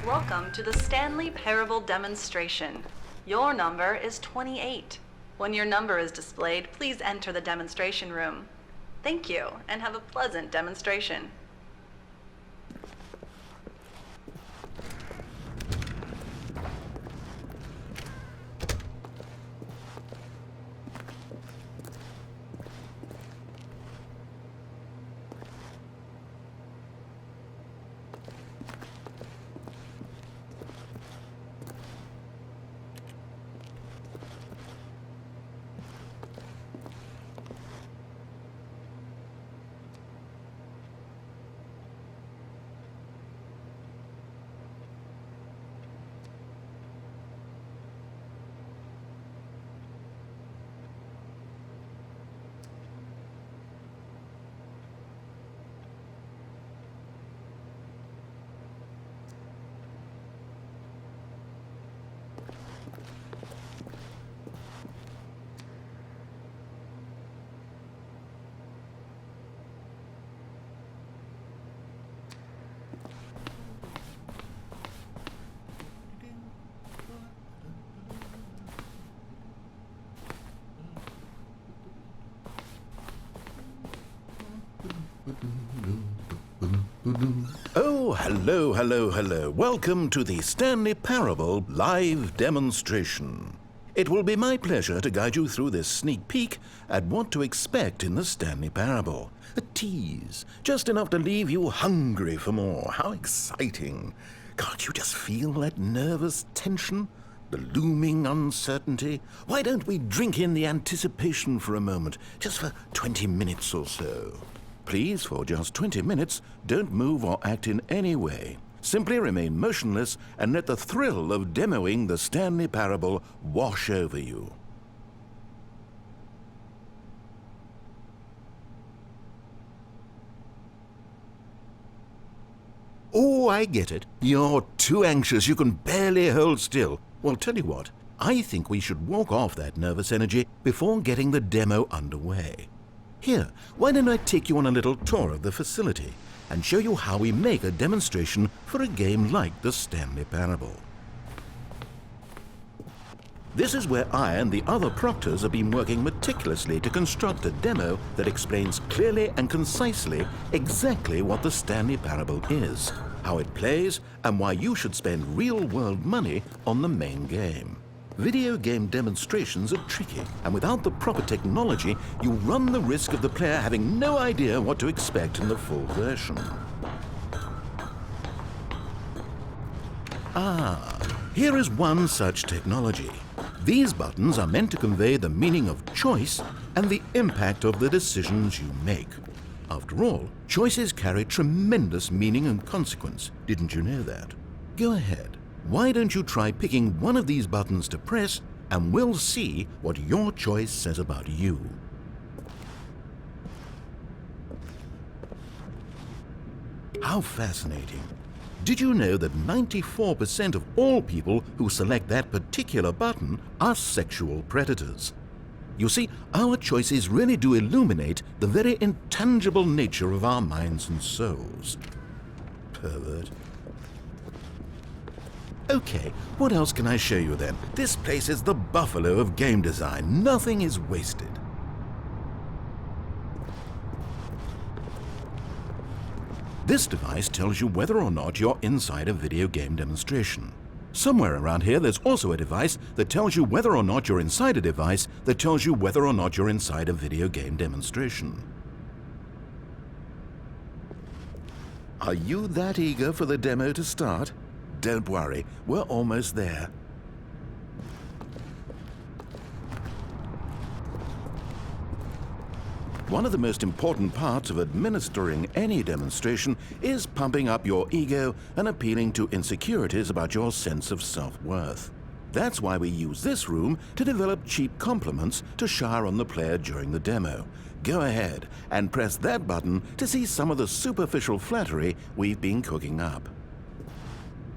Welcome to the Stanley Parable demonstration. Your number is 28. When your number is displayed, please enter the demonstration room. Thank you, and have a pleasant demonstration. Oh, hello. Welcome to the Stanley Parable live demonstration. It will be my pleasure to guide you through this sneak peek at what to expect in the Stanley Parable. A tease, just enough to leave you hungry for more. How exciting. Can't you just feel that nervous tension? The looming uncertainty? Why don't we drink in the anticipation for a moment, just for 20 minutes or so? Please, for just 20 minutes, don't move or act in any way. Simply remain motionless and let the thrill of demoing the Stanley Parable wash over you. Oh, I get it. You're too anxious. You can barely hold still. Well, tell you what. I think we should walk off that nervous energy before getting the demo underway. Here, why don't I take you on a little tour of the facility and show you how we make a demonstration for a game like the Stanley Parable. This is where I and the other proctors have been working meticulously to construct a demo that explains clearly and concisely exactly what the Stanley Parable is, how it plays, and why you should spend real-world money on the main game. Video game demonstrations are tricky, and without the proper technology, you run the risk of the player having no idea what to expect in the full version. Here is one such technology. These buttons are meant to convey the meaning of choice and the impact of the decisions you make. After all, choices carry tremendous meaning and consequence. Didn't you know that? Go ahead. Why don't you try picking one of these buttons to press, and we'll see what your choice says about you. How fascinating. Did you know that 94% of all people who select that particular button are sexual predators? You see, our choices really do illuminate the very intangible nature of our minds and souls. Pervert. Okay, what else can I show you then? This place is the buffalo of game design. Nothing is wasted. This device tells you whether or not you're inside a video game demonstration. Somewhere around here there's also a device that tells you whether or not you're inside a device that tells you whether or not you're inside a video game demonstration. Are you that eager for the demo to start? Don't worry, we're almost there. One of the most important parts of administering any demonstration is pumping up your ego and appealing to insecurities about your sense of self-worth. That's why we use this room to develop cheap compliments to shower on the player during the demo. Go ahead and press that button to see some of the superficial flattery we've been cooking up.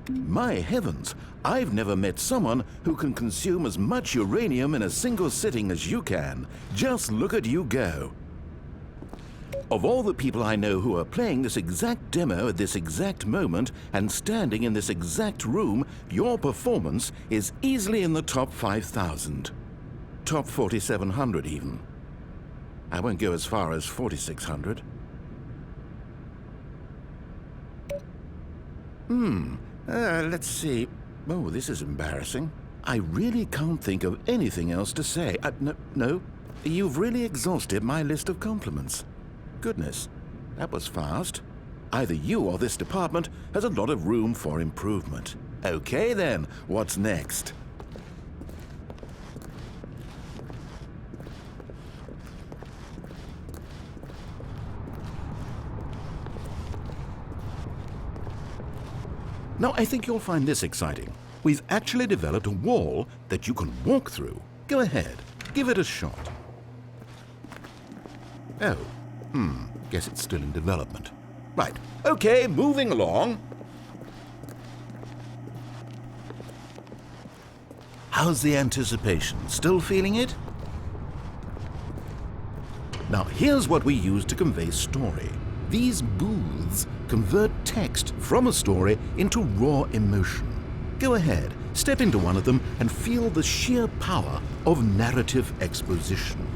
My heavens, I've never met someone who can consume as much uranium in a single sitting as you can. Just look at you go. Of all the people I know who are playing this exact demo at this exact moment and standing in this exact room, your performance is easily in the top 5,000. Top 4,700 even. I won't go as far as 4,600. Let's see. Oh, this is embarrassing. I really can't think of anything else to say. No, you've really exhausted my list of compliments. Goodness, that was fast. Either you or this department has a lot of room for improvement. Okay then, what's next? Now, I think you'll find this exciting. We've actually developed a wall that you can walk through. Go ahead, give it a shot. Oh, guess it's still in development. Right, okay, moving along. How's the anticipation? Still feeling it? Now, here's what we use to convey story. These booths convert text from a story into raw emotion. Go ahead, step into one of them and feel the sheer power of narrative exposition.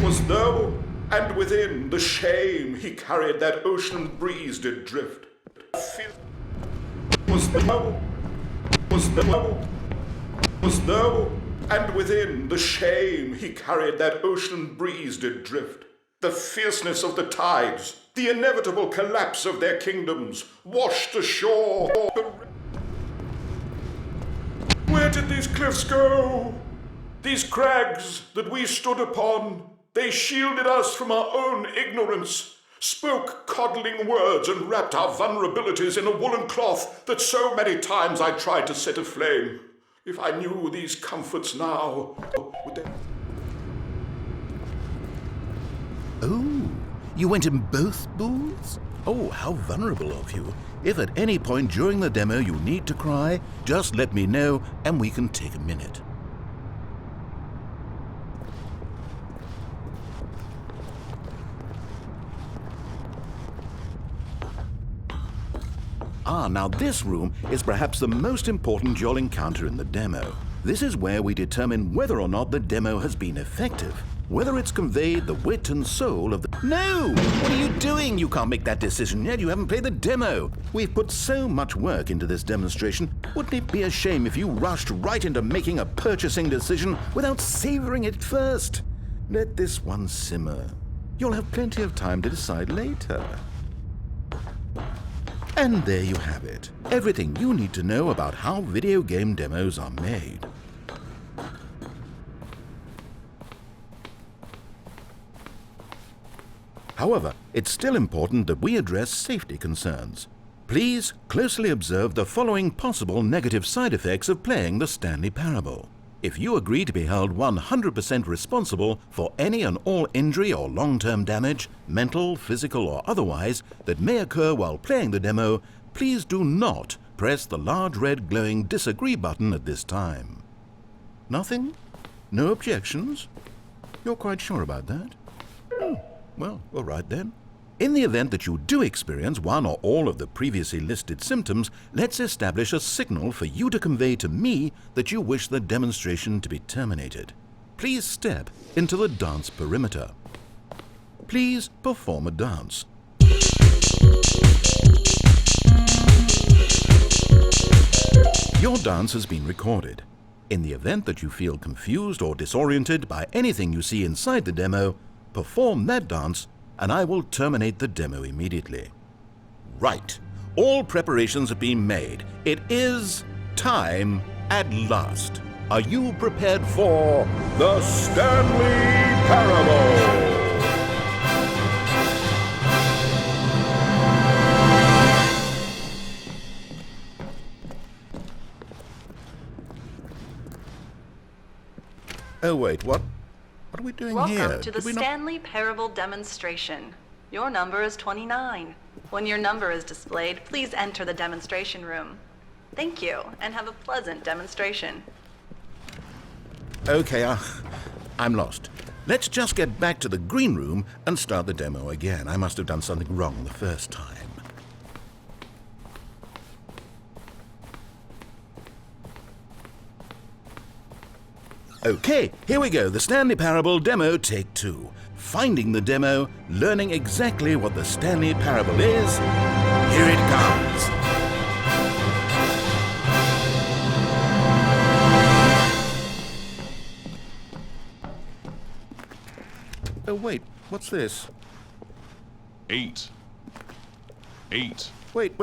Was though, and within the shame he carried that ocean breeze did drift. Was though, and within the shame he carried that ocean breeze did drift. The fierceness of the tides, the inevitable collapse of their kingdoms, washed ashore. Where did these cliffs go? These crags that we stood upon, they shielded us from our own ignorance, spoke coddling words and wrapped our vulnerabilities in a woolen cloth that so many times I tried to set aflame. If I knew these comforts now, would they... Oh, you went in both booths? Oh, how vulnerable of you. If at any point during the demo you need to cry, just let me know and we can take a minute. Now this room is perhaps the most important you'll encounter in the demo. This is where we determine whether or not the demo has been effective. Whether it's conveyed the wit and soul of the... No! What are you doing? You can't make that decision yet. You haven't played the demo. We've put so much work into this demonstration. Wouldn't it be a shame if you rushed right into making a purchasing decision without savoring it first? Let this one simmer. You'll have plenty of time to decide later. And there you have it. Everything you need to know about how video game demos are made. However, it's still important that we address safety concerns. Please closely observe the following possible negative side effects of playing the Stanley Parable. If you agree to be held 100% responsible for any and all injury or long-term damage, mental, physical or otherwise, that may occur while playing the demo, please do not press the large red glowing disagree button at this time. Nothing? No objections? You're quite sure about that? Oh, well, all right then. In the event that you do experience one or all of the previously listed symptoms, let's establish a signal for you to convey to me that you wish the demonstration to be terminated. Please step into the dance perimeter. Please perform a dance. Your dance has been recorded. In the event that you feel confused or disoriented by anything you see inside the demo, perform that dance and I will terminate the demo immediately. Right. All preparations have been made. It is time at last. Are you prepared for the Stanley Parable? Oh wait, what are we doing here? Welcome to the Stanley Parable demonstration. Your number is 29. When your number is displayed, please enter the demonstration room. Thank you, and have a pleasant demonstration. Okay, I'm lost. Let's just get back to the green room and start the demo again. I must have done something wrong the first time. Okay, here we go. The Stanley Parable demo, take 2. Finding the demo, learning exactly what the Stanley Parable is. Here it comes. Oh, wait, what's this? 8. 8. Wait.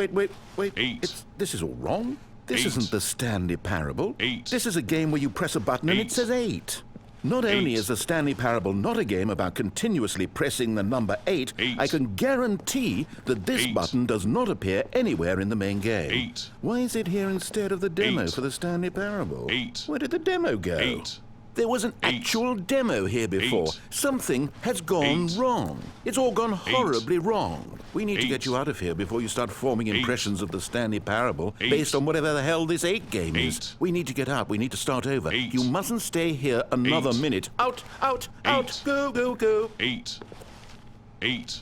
8. This is all wrong. This 8. isn't the Stanley Parable. 8. This is a game where you press a button and 8. it says 8. Not only 8. is the Stanley Parable not a game about continuously pressing the number 8, 8. I can guarantee that this 8. button does not appear anywhere in the main game. 8. Why is it here instead of the demo 8. for the Stanley Parable? 8. Where did the demo go? 8. There was an 8. actual demo here before. 8. Something has gone 8. wrong. It's all gone horribly wrong. We need to 8. get you out of here before you start forming 8. impressions of the Stanley Parable 8. based on whatever the hell this 8 game 8. is. We need to get out. We need to start over. 8. You mustn't stay here another 8. minute. Out, out, 8. out. Go. 8. 8.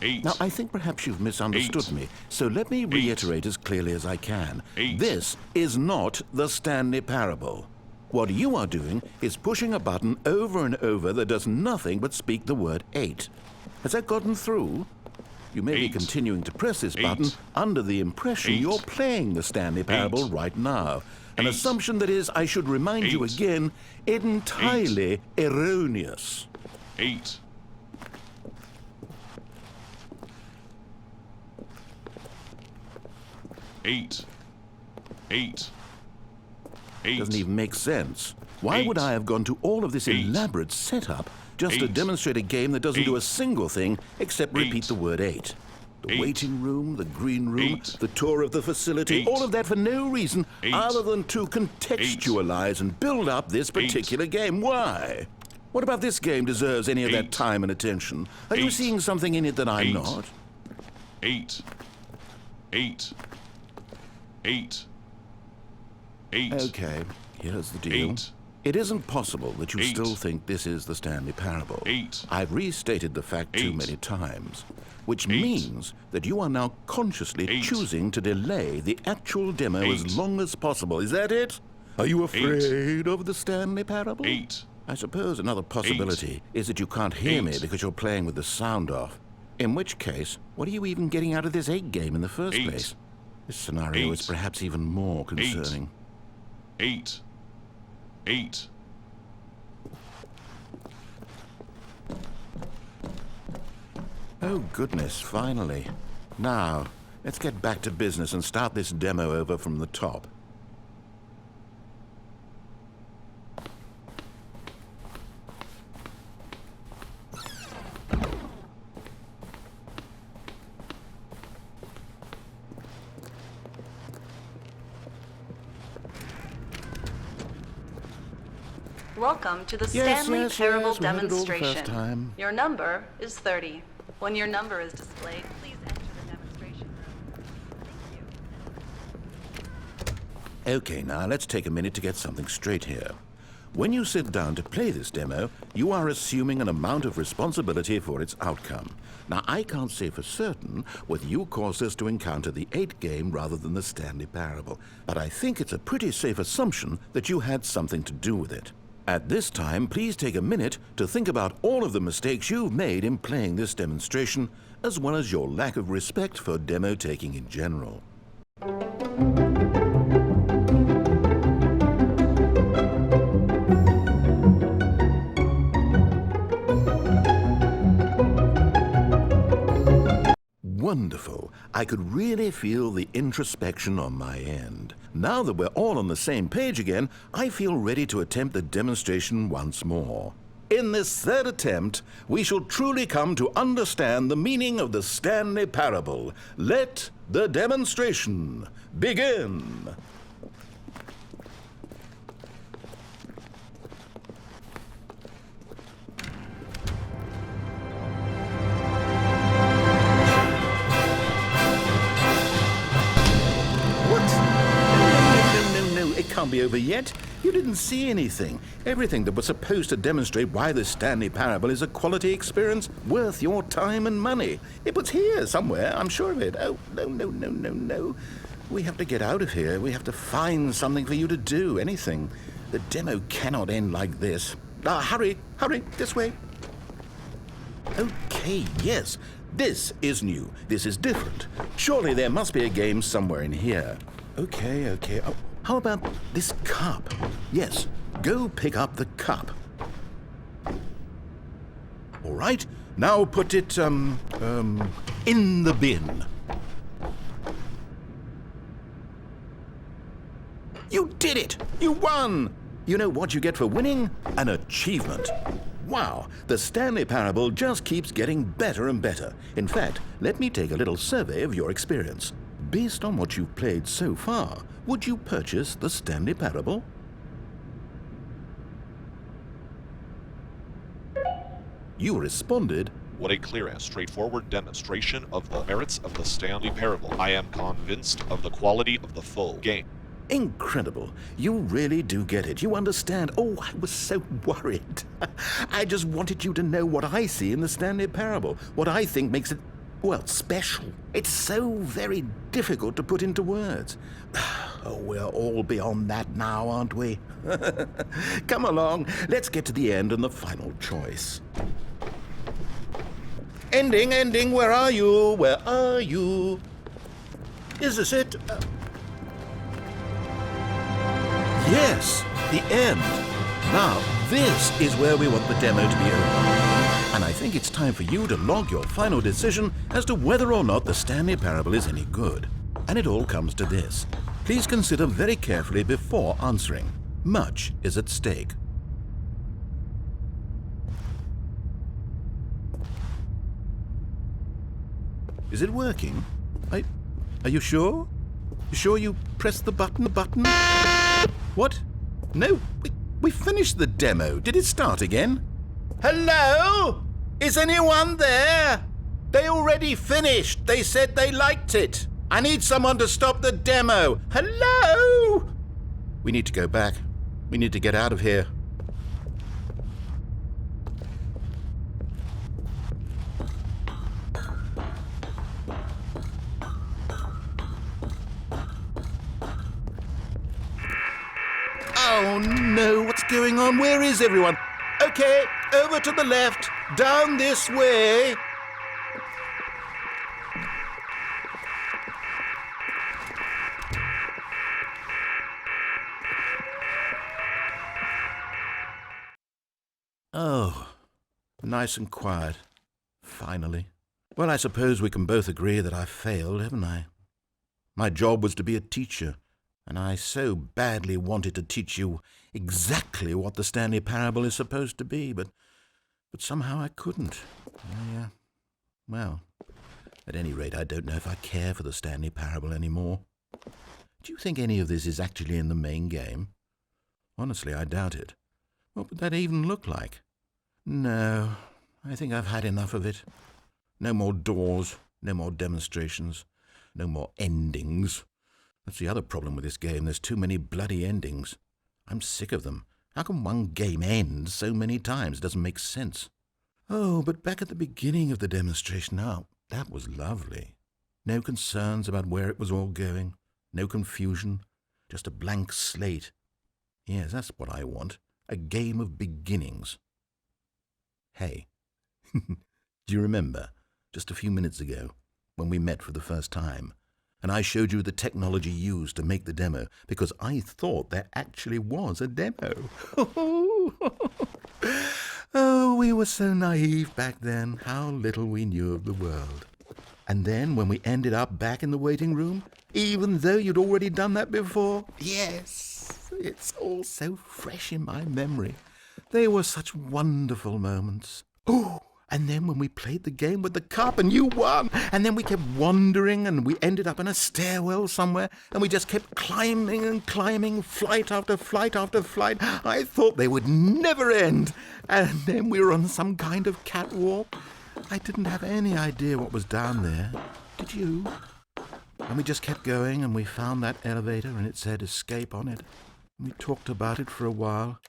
8. Now, I think perhaps you've misunderstood 8. me, so let me reiterate as clearly as I can. 8. This is not the Stanley Parable. What you are doing is pushing a button over and over that does nothing but speak the word 8. Has that gotten through? You may be 8. continuing to press this 8. button under the impression 8. you're playing the Stanley Parable 8. right now. An 8. assumption that is, I should remind you 8. again, entirely erroneous. 8. 8. 8. 8. Doesn't even make sense. Why 8. would I have gone to all of this 8. elaborate setup just to 8. demonstrate a game that doesn't do a 8. single thing except repeat 8. the word 8? The 8. waiting room, the green room, 8. the tour of the facility, 8. all of that for no reason 8. other than to contextualize and build up this particular game. Why? What about this game deserves any of that 8. time and attention? Are you 8. seeing something in it that I'm 8. not? 8. 8. 8. 8. Okay, here's the deal. 8. It isn't possible that you 8. still think this is the Stanley Parable. 8. I've restated the fact too 8. many times, which 8. means that you are now consciously 8. choosing to delay the actual demo 8. as long as possible. Is that it? Are you afraid of the Stanley Parable? 8. I suppose another possibility is that you can't hear me 8. because you're playing with the sound off. In which case, what are you even getting out of this 8 game in the first 8. place? This scenario 8. is perhaps even more concerning. 8. 8. Oh, goodness, finally. Now, let's get back to business and start this demo over from the top. Welcome to the Yes, Stanley yes, Parable yes, we had it all the first demonstration. time. Your number is 30. When your number is displayed, please enter the demonstration room. Thank you. Okay, now let's take a minute to get something straight here. When you sit down to play this demo, you are assuming an amount of responsibility for its outcome. Now, I can't say for certain whether you caused us to encounter the 8 game rather than the Stanley Parable, but I think it's a pretty safe assumption that you had something to do with it. At this time, please take a minute to think about all of the mistakes you've made in playing this demonstration, as well as your lack of respect for demo taking in general. Wonderful. I could really feel the introspection on my end. Now that we're all on the same page again, I feel ready to attempt the demonstration once more. In this third attempt, we shall truly come to understand the meaning of the Stanley Parable. Let the demonstration begin. What? No, it can't be over yet. You didn't see anything. Everything that was supposed to demonstrate why the Stanley Parable is a quality experience worth your time and money. It was here somewhere, I'm sure of it. Oh, no. We have to get out of here. We have to find something for you to do, anything. The demo cannot end like this. Hurry, this way. Okay, yes, this is new. This is different. Surely there must be a game somewhere in here. Okay. Oh, how about this cup? Yes, go pick up the cup. All right, now put it, in the bin. You did it! You won! You know what you get for winning? An achievement. Wow, the Stanley Parable just keeps getting better and better. In fact, let me take a little survey of your experience. Based on what you've played so far, would you purchase the Stanley Parable? You responded, What a clear and straightforward demonstration of the merits of the Stanley Parable. I am convinced of the quality of the full game. incredible. You really do get it. You understand. Oh, I was so worried. I just wanted you to know what I see in the Stanley Parable, what I think makes it, well, special. It's so very difficult to put into words. Oh, we're all beyond that now, aren't we? Come along, let's get to the end and the final choice. Ending, where are you? Where are you? Is this it? Yes, the end. Now, this is where we want the demo to be over. And I think it's time for you to log your final decision as to whether or not the Stanley Parable is any good. And it all comes to this. Please consider very carefully before answering. Much is at stake. Is it working? Are you sure? You sure you pressed the button? What? No, we finished the demo. Did it start again? Hello? Is anyone there? They already finished. They said they liked it. I need someone to stop the demo. Hello? We need to go back. We need to get out of here. Oh no, what's going on? Where is everyone? Okay, over to the left, down this way. Oh, nice and quiet. Finally. Well, I suppose we can both agree that I failed, haven't I? My job was to be a teacher. And I so badly wanted to teach you exactly what the Stanley Parable is supposed to be, but somehow I couldn't. Well, at any rate, I don't know if I care for the Stanley Parable anymore. Do you think any of this is actually in the main game? Honestly, I doubt it. What would that even look like? No, I think I've had enough of it. No more doors, no more demonstrations, no more endings. That's the other problem with this game. There's too many bloody endings. I'm sick of them. How can one game end so many times? It doesn't make sense. Oh, but back at the beginning of the demonstration, that was lovely. No concerns about where it was all going. No confusion. Just a blank slate. Yes, that's what I want. A game of beginnings. Hey, do you remember, just a few minutes ago, when we met for the first time, and I showed you the technology used to make the demo, because I thought there actually was a demo. Oh, we were so naive back then. How little we knew of the world. And then when we ended up back in the waiting room, even though you'd already done that before, yes, it's all so fresh in my memory. They were such wonderful moments. Oh! And then when we played the game with the cup and you won, and then we kept wandering and we ended up in a stairwell somewhere and we just kept climbing and climbing, flight after flight after flight. I thought they would never end. And then we were on some kind of catwalk. I didn't have any idea what was down there. Did you? And we just kept going and we found that elevator and it said escape on it. We talked about it for a while,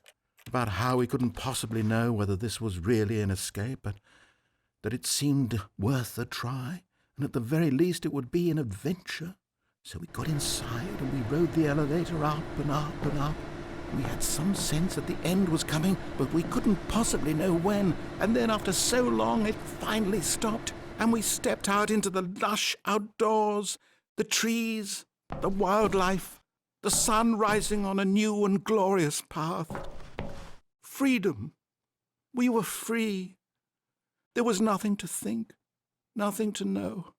about how we couldn't possibly know whether this was really an escape, but that it seemed worth a try, and at the very least it would be an adventure. So we got inside and we rode the elevator up and up and up. We had some sense that the end was coming, but we couldn't possibly know when. And then after so long, it finally stopped, and we stepped out into the lush outdoors, the trees, the wildlife, the sun rising on a new and glorious path. Freedom. We were free. There was nothing to think, nothing to know.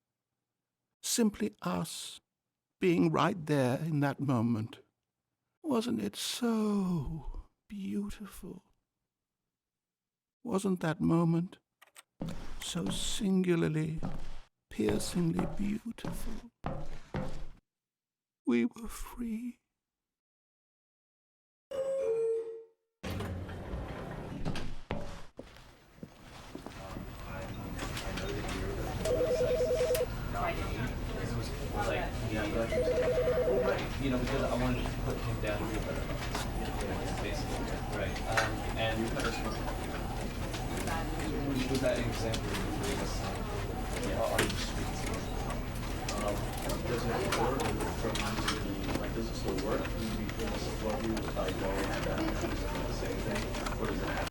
Simply us, being right there in that moment. Wasn't it so beautiful? Wasn't that moment so singularly, piercingly beautiful? We were free. You know, because I wanted to put him down here, basically, right? And with that example, on the streets, does it work does it still work? Do you feel this love you without going at that the same thing? Or does it have